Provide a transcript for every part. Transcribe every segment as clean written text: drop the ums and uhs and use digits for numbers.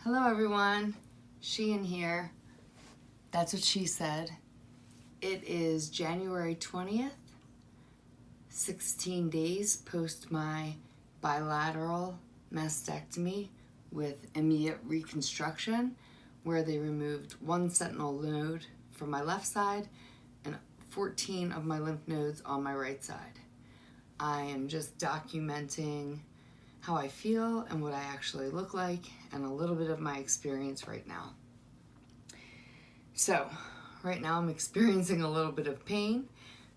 Hello everyone, Sheehan here. That's what she said. It is January 20th, 16 days post my bilateral mastectomy with immediate reconstruction, where they removed one sentinel node from my left side and 14 of my lymph nodes on my right side. I am just documenting how I feel and what I actually look like and a little bit of my experience right now. So, right now I'm experiencing a little bit of pain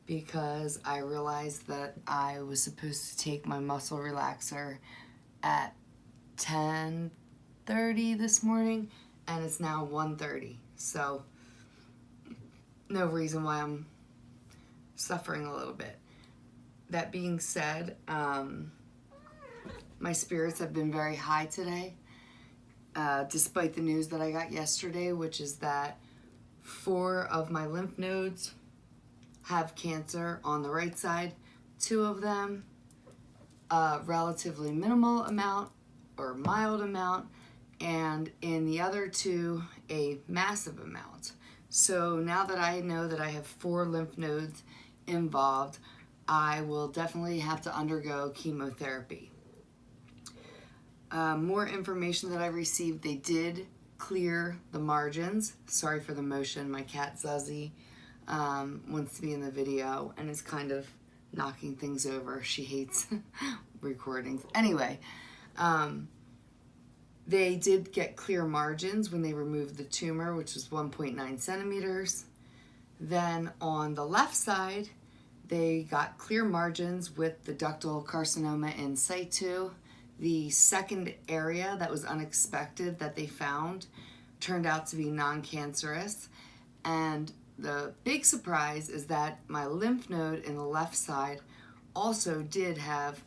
because I realized that I was supposed to take my muscle relaxer at 10:30 this morning and it's now 1:30. So, no reason why I'm suffering a little bit. That being said, my spirits have been very high today, despite the news that I got yesterday, which is that 4 of my lymph nodes have cancer on the right side. 2 of them, a relatively minimal amount or mild amount, and in the other 2, a massive amount. So now that I know that I have 4 lymph nodes involved, I will definitely have to undergo chemotherapy. More information that I received, they did clear the margins. Sorry for the motion. My cat Zuzzy wants to be in the video and is kind of knocking things over. She hates recordings. Anyway, they did get clear margins when they removed the tumor, which was 1.9 centimeters. Then on the left side, they got clear margins with the ductal carcinoma in situ. The second area that was unexpected that they found turned out to be non-cancerous. And the big surprise is that my lymph node in the left side also did have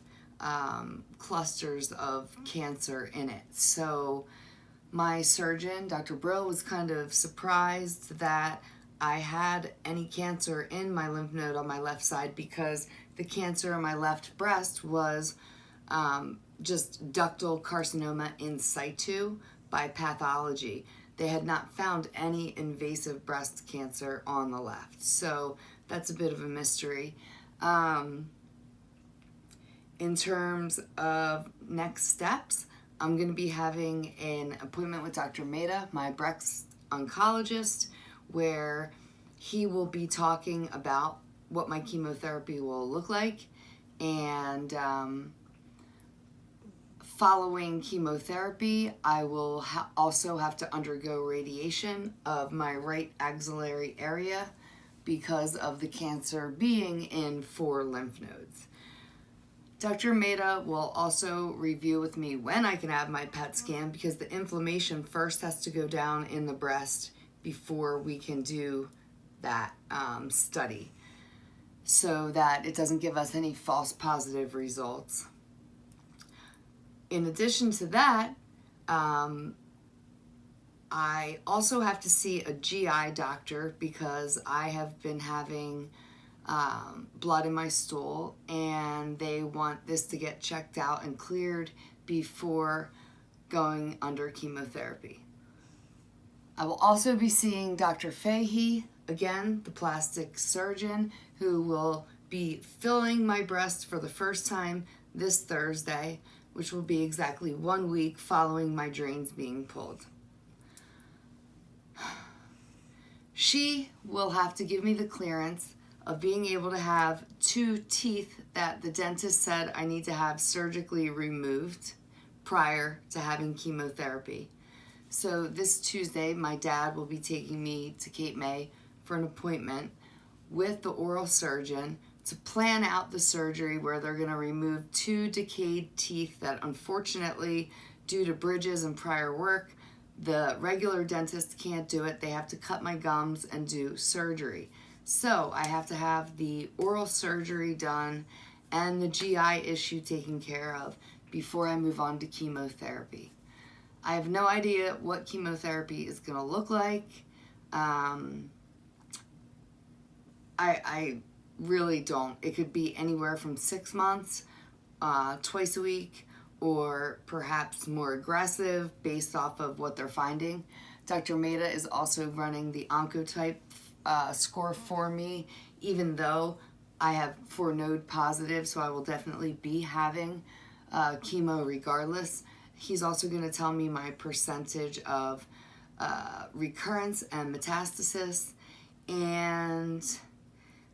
clusters of cancer in it. So my surgeon, Dr. Brill, was kind of surprised that I had any cancer in my lymph node on my left side because the cancer in my left breast was just ductal carcinoma in situ by Pathology. They had not found any invasive breast cancer on the left. So that's a bit of a mystery. In terms of next steps, I'm going to be having an appointment with Dr. Mehta, my breast oncologist, where he will be talking about what my chemotherapy will look like, and following chemotherapy, I will also have to undergo radiation of my right axillary area because of the cancer being in 4 lymph nodes. Dr. Mehta will also review with me when I can have my PET scan because the inflammation first has to go down in the breast before we can do that study so that it doesn't give us any false positive results. In addition to that, I also have to see a GI doctor because I have been having blood in my stool and they want this to get checked out and cleared before going under chemotherapy. I will also be seeing Dr. Fahey, again, the plastic surgeon, who will be filling my breast for the first time this Thursday, which will be exactly 1 week following my drains being pulled. She will have to give me the clearance of being able to have 2 teeth that the dentist said I need to have surgically removed prior to having chemotherapy. So this Tuesday, my dad will be taking me to Cape May for an appointment with the oral surgeon to plan out the surgery where they're going to remove 2 decayed teeth that unfortunately, due to bridges and prior work, the regular dentist can't do it. They have to cut my gums and do surgery. So I have to have the oral surgery done and the GI issue taken care of before I move on to chemotherapy. I have no idea what chemotherapy is going to look like. I really don't. It could be anywhere from 6 months, twice a week, or perhaps more aggressive based off of what they're finding. Dr. Mehta is also running the Oncotype score for me, even though I have 4 node positive, so I will definitely be having chemo regardless. He's also going to tell me my percentage of recurrence and metastasis, and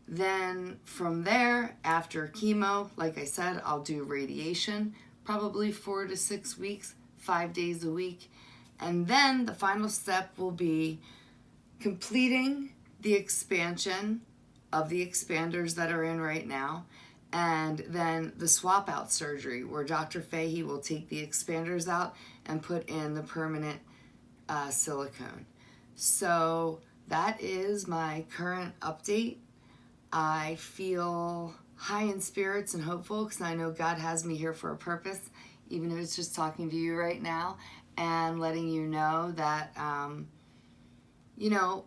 then from there, after chemo, like I said, I'll do radiation, probably 4 to 6 weeks, 5 days a week. And then the final step will be completing the expansion of the expanders that are in right now, and then the swap out surgery where Dr. Fahey will take the expanders out and put in the permanent silicone. So that is my current update. I feel high in spirits and hopeful because I know God has me here for a purpose, even if it's just talking to you right now and letting you know that, you know,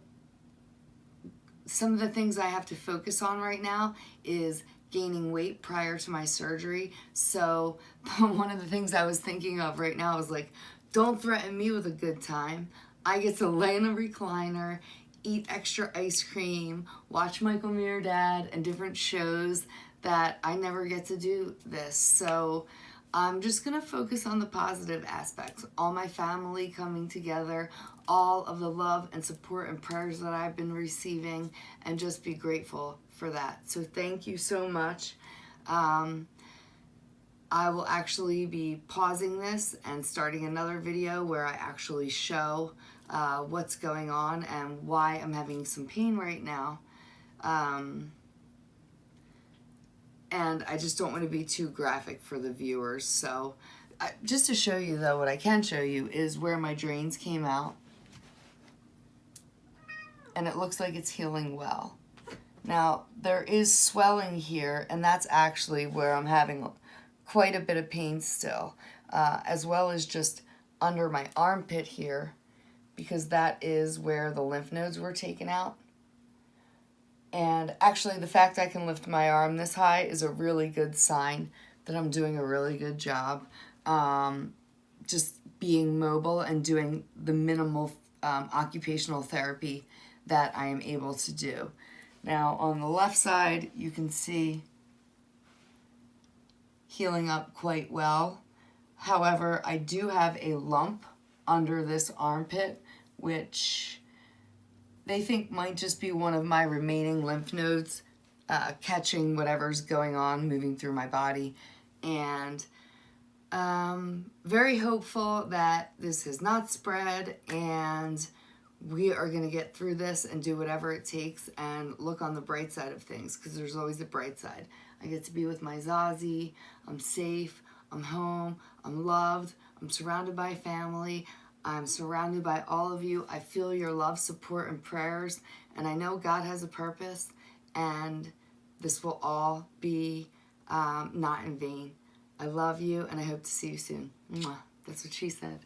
some of the things I have to focus on right now is gaining weight prior to my surgery. So one of the things I was thinking of right now is like, don't threaten me with a good time. I get to lay in a recliner, eat extra ice cream, watch Michael Mirror Dad and different shows that I never get to do this. So I'm just gonna focus on the positive aspects. All my family coming together, all of the love and support and prayers that I've been receiving, and just be grateful for that. So thank you so much. I will actually be pausing this and starting another video where I actually show what's going on and why I'm having some pain right now. And I just don't want to be too graphic for the viewers. So just to show you though, what I can show you is where my drains came out. And it looks like it's healing well. Now, there is swelling here, and that's actually where I'm having quite a bit of pain still, as well as just under my armpit here, because that is where the lymph nodes were taken out. And actually, the fact I can lift my arm this high is a really good sign that I'm doing a really good job. Just being mobile and doing the minimal occupational therapy that I am able to do. Now, on the left side, you can see healing up quite well. However, I do have a lump under this armpit, which they think might just be one of my remaining lymph nodes catching whatever's going on, moving through my body. And very hopeful that this has not spread, and we are going to get through this and do whatever it takes and look on the bright side of things, because there's always a bright side. I get to be with my Zazie. I'm safe. I'm home. I'm loved. I'm surrounded by family. I'm surrounded by all of you. I feel your love, support, and prayers, and I know God has a purpose, and this will all be not in vain. I love you, and I hope to see you soon. Mwah. That's what she said.